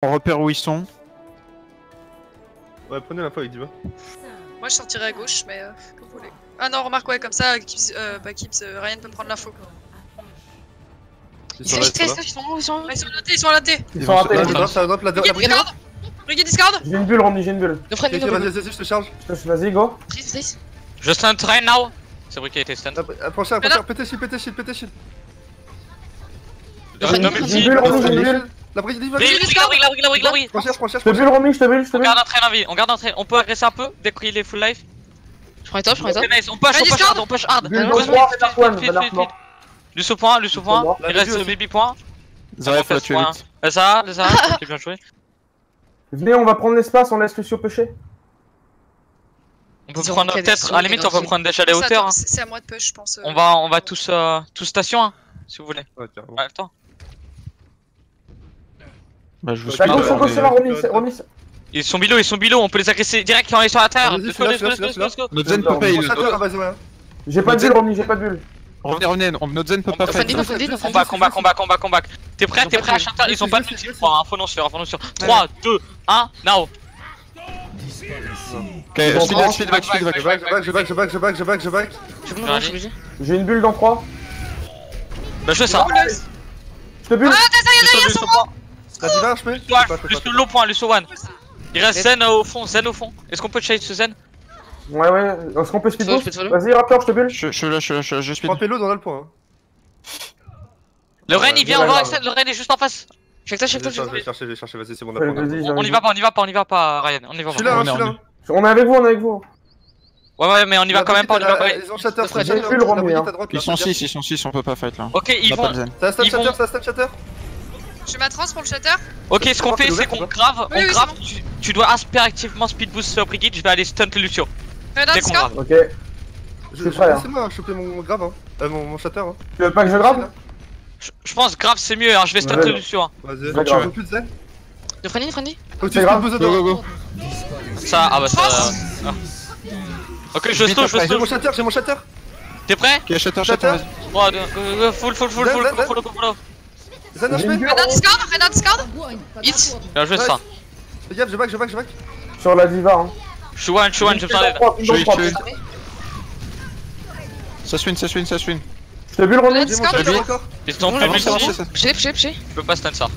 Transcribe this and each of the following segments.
On repère où ils sont. Ouais, prenez l'info avec Diva. Moi je sortirai à gauche, mais comme vous voulez. Ah non, remarque, ouais, comme ça, Ryan peut me prendre l'info. Ils sont là, Ils sont notés, ils sont notés. Ils sont ratés. Ça drop la Brigade Discord. Brigade Discord. J'ai une bulle, Romy, j'ai une bulle. Vas-y, je te charge. Vas-y, go. Je stun right now. C'est vrai qu'il a été stun. Approchez, pétez shield. J'ai une bulle, Romy, j'ai une bulle. La brigade, La brigue. Franchir. Je te bulle, Romy, je te bulle. On garde un train en vie, on peut agresser un peu dès qu'il est full life. Je prends les top. On push hard. Bulle dans 3, Dark One, Dark mort. Lucio point, il reste baby point. Zarya faut la tuer vite. Ça, ok, bien joué. Venez, on va prendre l'espace, on laisse Lucio pêcher. On peut prendre peut-être, à la limite on peut prendre déjà les hauteurs. C'est à moi de push, je pense. On va tous station, si vous voulez. Ouais, carrément. Attends. Bah je vous suis. T'as gauche, Romy, Romy. Ils sont below, on peut les agresser direct quand on est sur la terre. Vas-y, Let's go. Notre zen peut pas heal. J'ai pas de bulle, Romy, j'ai pas de bulle. Revenez, notre zen peut pas fight. Combat. T'es prêt à chanter? Ils ont pas de multi, je crois, faut non sur. 3, 2, 1, now. Ok, speed back. Je back. J'ai une bulle dans 3. Bah je fais ça. Je te bulle. La Diva, je peux. Lucio low point, Lucio one. Il reste Zen au fond. Est-ce qu'on peut chase ce Zen? Ouais, est-ce qu'on peut speed boost? Vas-y, Raptor, je te bulle. Je suis là, je speed. Prends Pélo dans le point. Le Ren il vient, on va accès, le Ren est juste en face. Je vais chercher, vas-y, c'est bon. On y va pas, Ryan. On y va Je suis pas. là. On est avec vous, Ouais, mais on y va quand même pas. Ils ont shatter, J'ai une bulle, Romy. Ils sont 6, on peut pas fight là. Ok, ils vont. Ça stun shatter. Je mets ma trans pour le shatter. Ok, ce qu'on fait, c'est qu'on grave. Tu dois impérativement speed boost sur Brigade. Je vais aller stunt Lucio. Dès qu'on grave. Ok. Je suis prêt. Laissez-moi choper mon grave, mon shatter. Tu veux pas que je grave? Je pense grave c'est mieux, je vais stunt Lucio. Vas-y, tu veux plus de zen? De Franny. Faut que tu speed boost dedans. Go. Ça, ça. Ok, je stow. J'ai mon shatter. T'es prêt? Ok, shatter. 3, 2, full. Zen HP. Reda Discord. Hit. Bien joué ça. Je back. Sur la Diva, hein. Je suis one, je me sens dead. Ça swing. Je te bulle, Romy. Ils sont plus multi. Pché. Je peux pas stun ça.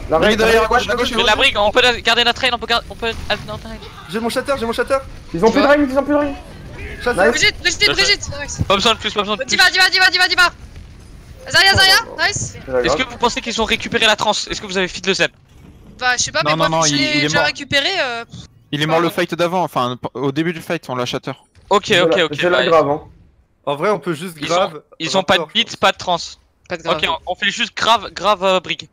La Brigue derrière, à gauche. La brigue, on peut garder notre train, on peut alterner notre train. J'ai mon shatter. Ils ont plus de ring, Brigitte. Pas besoin de plus. Diva. Zarya, nice. Est-ce que vous pensez qu'ils ont récupéré la trans? Est-ce que vous avez feed le Zen? Bah, je sais pas, mais moi, je l'ai déjà récupéré. Il est mort le fight d'avant, enfin au début du fight, on l'a shatter. Ok. J'ai la grave, hein. En vrai, on peut juste grave. Ils ont pas de beat, pas de trans. Ok, on fait juste grave brigue.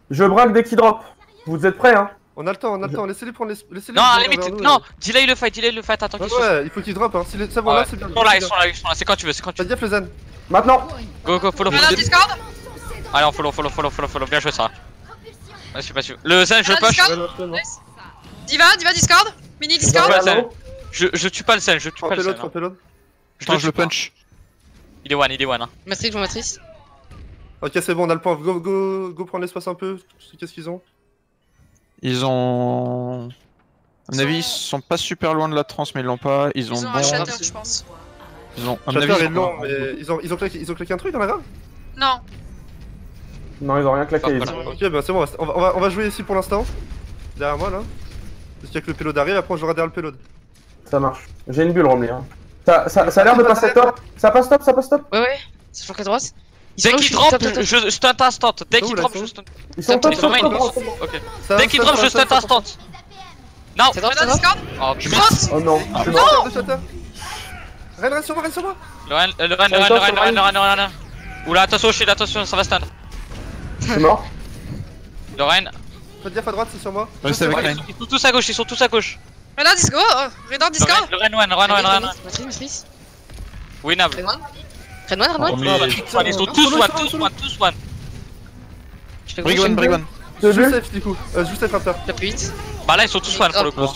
Je braque dès qu'il drop. Vous êtes prêts, hein? On a le temps, laissez-les prendre les. Non, à la limite, non, delay le fight, attends qu'ils Ouais, il faut qu'ils drop, hein. Si c'est bon là, c'est bien. Ils sont là, c'est quand tu veux, Fais gaffe le zen. Maintenant. Go, follow. Reda Discord. Allez, on follow, bien joué ça. Vas-y. Le zen, je push. Diva Discord. Mini Discord. Je tue pas le zen, je tue pas le zen. Je le punch. Il est one, hein. Matrice. Ok, c'est bon, on a le point. Go prendre l'espace un peu. Qu'est-ce qu'ils ont? Ils ont. À mon avis, ils sont pas super loin de la trans, mais ils l'ont pas. Ils ont un shatter, je pense. Ils ont. Shatter est long, mais ils ont claqué un truc dans la grave? Non. Non, ils ont rien claqué. Ok, bah c'est bon, on va jouer ici pour l'instant. Derrière moi là. Parce qu'il y a que le payload arrive, après on jouera derrière le payload. Ça marche. J'ai une bulle, Romy. Hein. Ça a l'air de passer top. Ça passe top. Ouais. C'est sur la droite. Dès qu'il drop, je stunt instant. Dès qu'il drop, je stunt. Ils sont top. Ok. Dès qu'il drop, je stunt instant. Non. Reda Discord. Oh non. Ren sur moi. Le Ren. Oula, attention, ça va stun. Je suis mort. Le Ren. Faites gaffe à droite, c'est sur moi. Ouais, c'est avec Ren. Ils sont tous à gauche. Reda Discord. Le Ren. Matrice. Winnable. Red one. Ils sont tous one. Brigue one. Juste safe du coup. Juste safe raptor. Top 8. Bah là, ils sont tous one pour le coup.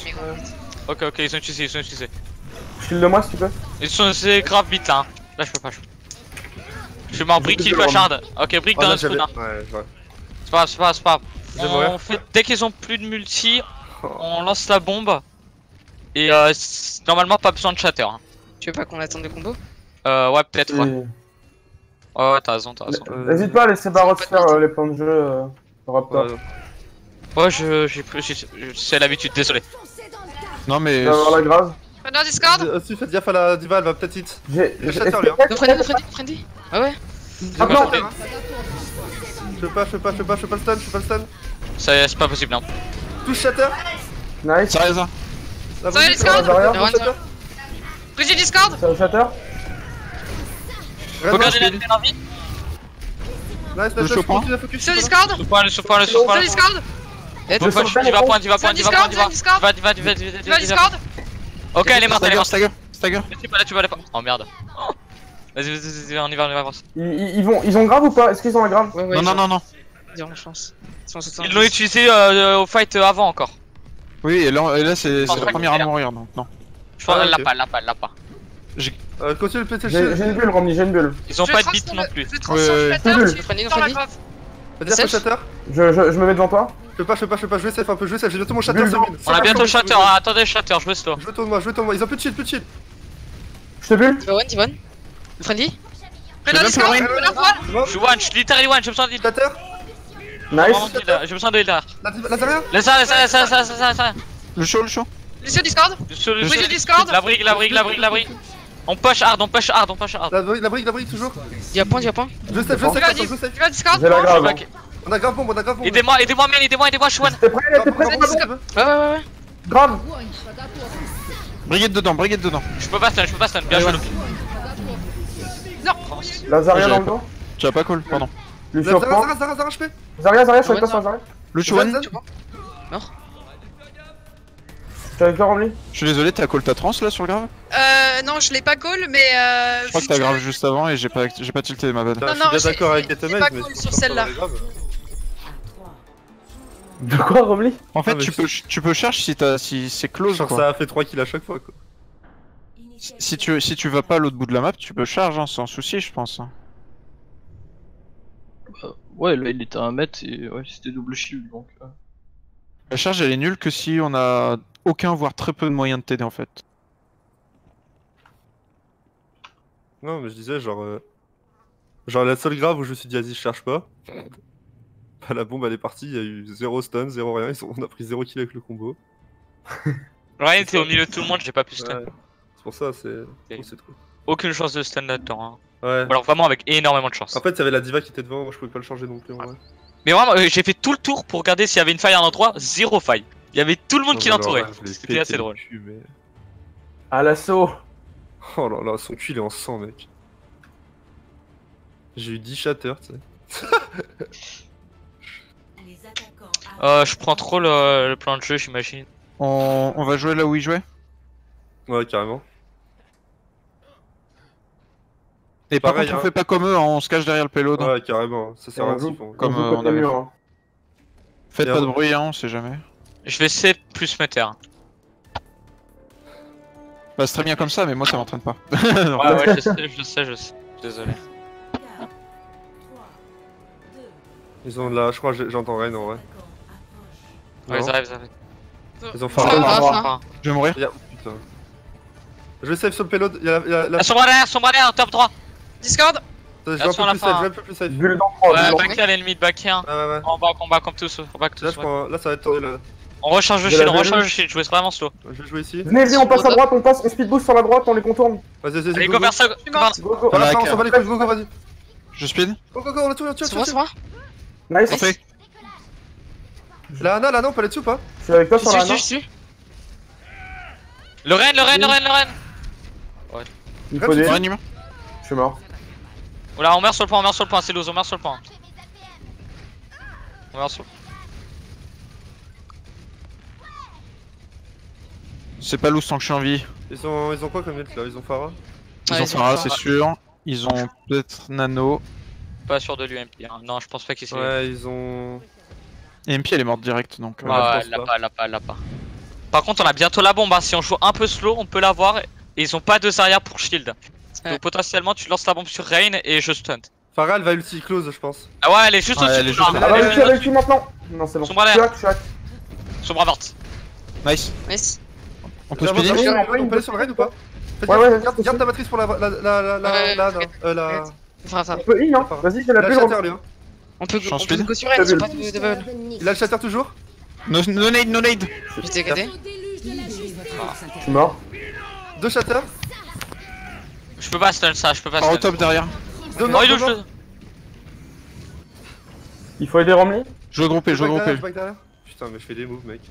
Ok. Ok, ils ont utilisé. Shield de moi si tu peux. C'est grave vite là. Là, je peux pas. Je suis mort, brique qui flash hard. Ok, brique dans le spawn. Ouais, je vois. C'est pas grave. Je vais mourir. Dès qu'ils ont plus de multi, on lance la bombe. Et normalement pas besoin de shatter. Hein. Tu veux pas qu'on attende le combo? Ouais, peut-être, ouais. Et- Ouais, t'as raison, t'as raison. N'hésite pas à laisser Barot faire les plans de jeu Raptor. Ouais, c'est l'habitude, désolé. Non mais. Tu vas avoir la grave. Prenez Discord. Aussi, faites gaffe à la diva, elle va peut-être hit. J'ai. Le shatter, lui, hein. Friendly. Ah ouais. Ah non. Je peux pas le stun. C'est pas possible, hein. Touche shatter. Nice. Ça reste. La Sorry, volée, Discord. Zarya. touche shatter. Brigitte Discord. C'est un shatter. Faut garder la tête en vie. Nice, chopin. continue à focus. Sur Discord. Le souffle. Sur Discord. Diva. Discord. Ok, elle est morte, elle est morte. Stagger. Mais tu peux aller pas. Oh merde. Vas-y, on y va. Ils ont grave ou pas? Est-ce qu'ils ont la grave? Ouais. Non. Je pense. Ils l'ont utilisé au fight avant encore. Oui, et là c'est Oh, la première à mourir donc non. Je pense Ah, qu'elle ok. l'a pas. Continue le péter J'ai une bulle, Romney, j'ai une bulle. Ils ont pas de beat non plus. Je transforme Ouais. Shatter. Friendly, Dans la friendly. grave. Vas-y, fais shatter. Je me mets devant toi. Je peux pas, je vais safe un peu, j'ai bientôt mon shatter Bulle sur dans- mine. On a bientôt shatter, attendez shatter, je veux slow. Je tourne moi, ils ont plus de shield. Je te bulle. Divan. Friendly. Prenez Discord. Prenez voile. C'est bon. Je suis literally one, j'ai besoin d'heal. Shatter. Nice. J'ai besoin de heal derrière. La Zarya. Laisse ça. Le show. Sur Discord. Brigitte Discord. La brique. On push hard. La brique toujours. Y'a point. Je sais. Diva Discord. J'ai la grave. On a grave bombe. Aidez-moi, man, je suis one. T'es prêt? Ouais. Grave. Brigade dedans. Je peux pas stun, bien joué. La Zarya dans le dos. Tu as pas call, pardon. Lucio prend. Zarya, je peux. Zarya, je suis avec toi sur Zarya. Le Chuan. Je suis avec toi, Romney. Je suis désolé, t'as call ta trans là sur le grave? Non, je l'ai pas call, mais Je crois que t'as grave juste avant et j'ai pas tilté ma bad. Non, Je suis bien d'accord avec j'ai Getemage, pas mais call sur celle-là. De quoi, Romney? En fait, mais tu peux chercher si c'est close Genre quoi. ça a fait 3 kills à chaque fois quoi. Si tu vas pas à l'autre bout de la map, tu peux charge hein, sans souci, je pense. Ouais, là il était à 1 mètre et ouais, c'était double shield donc. La charge elle est nulle que si on a aucun voire très peu de moyens de t'aider en fait. Non mais je disais genre la seule grave où je me suis dit vas-y je cherche pas. Bah, la bombe elle est partie, il y a eu 0 stun, 0 rien, on a pris 0 kill avec le combo. Ryan était au milieu de tout le monde, j'ai pas pu stun. Ouais. C'est pour ça c'est trop. Aucune chance de stun là-dedans. Hein. Ouais. Ou alors vraiment avec énormément de chance. En fait il y avait la diva qui était devant, moi je pouvais pas le changer non plus en vrai. Mais vraiment, j'ai fait tout le tour pour regarder s'il y avait une faille à l'endroit, zéro faille. Il y avait tout le monde qui l'entourait. C'était assez drôle. Mais... À l'assaut. Oh là là, son cul il est en sang mec. J'ai eu 10 shatters tu sais. Je prends trop le plan de jeu, j'imagine. On va jouer là où il jouait. Ouais carrément. Et par Pareil, contre, on hein. fait pas comme eux, hein, on se cache derrière le payload. Ouais carrément, ça sert à rien. Comme On joue on côté avait mur, fait. hein. Faites Et pas de on- bruit, hein, on sait jamais. Je vais C plus meter. Bah c'est très bien comme ça, mais moi ça m'entraîne pas. Ouais, je sais. Désolé. Ils ont de la... je crois que j'entends rien en vrai. Ouais, Non. ils arrivent. Ils ont Ça faré. va, voir. hein. Je vais mourir. Putain. Je save sur le payload, il y a la... Sombre derrière, top 3. Discord. Je vais un peu plus safe, je vais un peu plus safe. Bulle dans 3. Ouais, back à l'ennemi de back 1. Ouais. On back comme tous. On back tous. Là, je prends... là ça va être tendu là. On recharge le J'ai shield, la on recharge verrue. le shield, je vais vraiment slow. Je vais jouer ici. Venez, on passe à droite, on speed boost sur la droite, on les contourne. Vas-y, Allez, go vers ça. Go, go. Voilà, Voilà, on s'en bat les couilles, go, vas-y. Je speed. Go, on a tout, C'est moi. Nice. Parfait. La Ana, là, non, on peut aller dessus ou pas? Je suis avec toi Je sur la main. suis. Le Ren. Il faut des. Réanime. Je suis mort. Oula, on meurt sur le point, c'est loose, on meurt sur le point. On meurt sur le point. C'est pas loose tant que je suis en vie. Ils ont quoi comme ult là? Ils ont Pharah? Ils Ouais, ont ils ont Pharah, Pharah. c'est sûr. Ils ont peut-être Nano. Pas sûr de l'UMP. Hein. Non, je pense pas qu'il s'est. Ouais, ils ont... Et MP elle est morte direct donc. Ouais, Ouais, je elle pense l'a pas. Par contre, on a bientôt la bombe. Hein. Si on joue un peu slow, on peut l'avoir. Et ils ont pas de Zarya pour shield. Ouais. Donc potentiellement, tu lances la bombe sur Rain et je stunt. Farah elle va ulti close je pense. Ah ouais, elle est juste Ouais, au-dessus. elle est du juste bras. là. Ah bah, je suis maintenant. Non, c'est bon. Sombre alert. Je suis hack, je suis hack. Sur bras morte. Nice. Nice. On peut Viens, speeder. viens, speeder. on peut aller sur le raid ou pas? Faites Ouais, gaffe, ouais, garde, garde ta matrice pour la On fera ça. On peut in, hein. Vas-y, fais la la bulle. shatter lui hein. On peut Change on peut speed. go sur elle, ils ont pas de bubble. Il a le shatter toujours? No nade, no nade. J'étais KD. Je suis mort. 2 shatters? Je peux pas stun ça, je peux pas Par au stun. top derrière. 2 Oh, morts, il 2 est morts. où Il faut aider Romley. Je veux grouper, je veux grouper. Putain mais je fais des moves mec.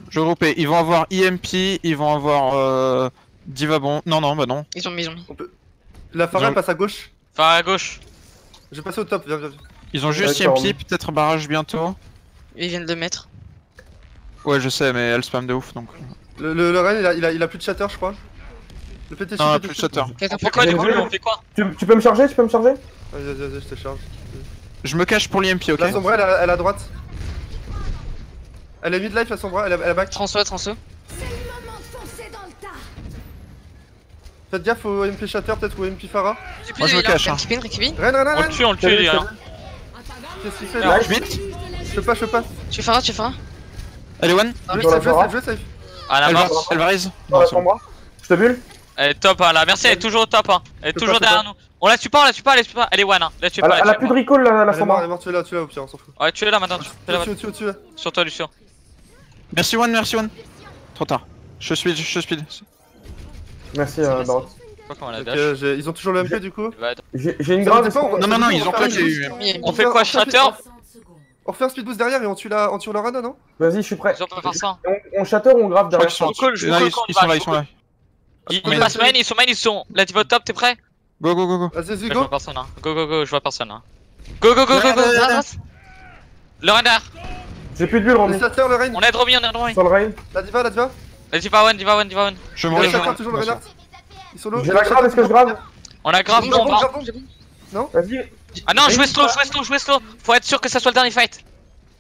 Je veux grouper. Ils vont avoir EMP, ils vont avoir Diva bon. Non, non, bah non. Ils ont mis. La Farah Ils ont- passe à gauche. Enfin à gauche. Je vais passer au top, viens. Ils ont juste D'accord, EMP, peut-être barrage bientôt. Ils viennent de le mettre. Ouais, je sais, mais elle spam de ouf donc. Le Ren il a plus de shatter je crois. Le PTC. Non, plus de shatter. Quelqu'un On fait quoi du coup, J'ai- on fait quoi? Tu peux me charger? Tu peux me charger? Vas-y, je te charge. Je me cache pour l'EMP, ok? La Sombra elle est à droite. Elle est mid-life la Sombra, elle a back. Transfo. Faites gaffe au MP shatter peut-être ou au MP Farah. J'ai plus Moi, je me de heal, hein. cache, hein. Récupine. Ren, On le tue, on le tue, Salut, lui, hein. Qu'est-ce qu'il fait Alors, là? je vite. Je peux pas. Tu feras. Elle est one. Je Sur la safe, Farah. je safe. Ah la Elle va, mort. elle va raise. Dans Non, la c'est bon. chambre. Je te bulle. Elle est top hein, la Merci, elle est toujours au top hein. Elle est peux toujours pas, derrière nous. On la tue pas, elle est one hein. La tue Elle pas, a la tue plus de pas. recall la Elle est chambre. morte, tu es là au pire, on s'en fout. Ouais, tu es là maintenant, tu es là maintenant. Tu es. Sur toi Lucio. Merci one, merci one. Trop tard. Je speed. Merci, Barot. Je sais pas comment elle a Ok, dash. ils ont toujours le MP du coup. Ouais, J'ai une Ça grave. vous dépend, Non, non, non, ils ont pas fait eu. On fait quoi, shatter? On refait un speed boost derrière et on tue la Rana non? Vas-y, je suis prêt. On peut faire ça. On shatter ou on grave Je crois derrière? qu'ils sont. Je vous Non, colle ils quand on ils va, sont là, je ils vous sont là. Ils passent main, ils sont. La diva au top, t'es prêt? Go. Vas-y, Je go. vois personne hein. Go, je vois personne hein. Go. Le render. J'ai plus de bulle, Le Romley. shatter, le Rain. On est Romy. Sur le rail. La diva. Vas-y, diva one. Je vais Le mourir. shatter, toujours le Reinhardt. Ils sont low. J'ai la grave, est-ce que je grave? On a grave bombe hein. Vas-y. Ah non, jouez slow. Faut être sûr que ça soit le dernier fight.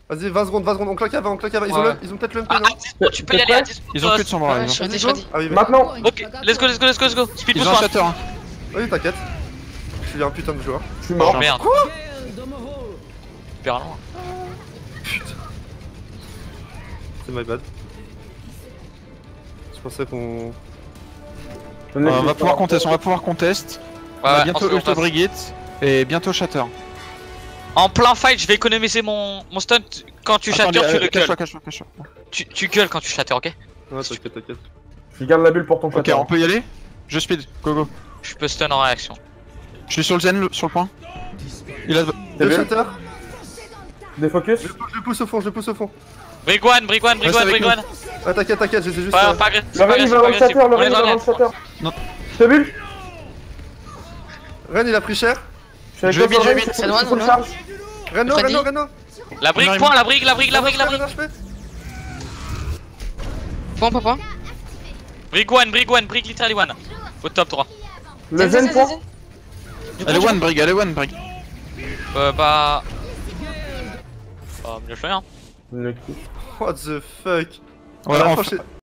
Vas-y, 20 secondes, on claque avant. Ouais. Ils ont peut-être le MP, Ah, non? à 10 secondes, tu peux y aller à 10 secondes. Ils ont plus de son bras. Ouais, ils je ont- suis ready, Vas-y, je suis ready. go. Ah oui, Maintenant. Ok, let's go. Speed Ils boost ont un moi. shatter. vas-y, t'inquiète. Je suis un putain de joueur. Je suis Oh mort. merde. Super loin. C'est my bad. Je pensais qu'on. On va pouvoir contest, On a bientôt on ult passe. Brigitte et bientôt shatter. En plein fight, je vais économiser mon stunt. Quand tu shatter, tu le gueules. Cache-toi. Tu gueules quand tu shatter, ok? Ouais, t'inquiète. Je garde la bulle pour ton Ok, shatter. on peut y aller? Je speed, go. Je peux stun en réaction. Je suis sur le zen, sur le point. Il a. T'es Le bien? shatter. Défocus. Je pousse au fond. Brig one. Ah, t'inquiète, j'essaie juste. Pas agressif. Le rail, il va dans le shatter. Le rail, il va dans le shatter. Non. Je te bulle. Ren, il a pris cher. Je suis avec Je vais toi sur le vite, rail, c'est il loin, faut le non? charge. Reno. Freddy. La brique, point, la brique. Point. Brig one, brique literally one. Au top 3. Le zen point. Elle est one, Brig. Bah. Mieux fait hein. Le kill. What the fuck. Ouais, À la enfin- prochaine-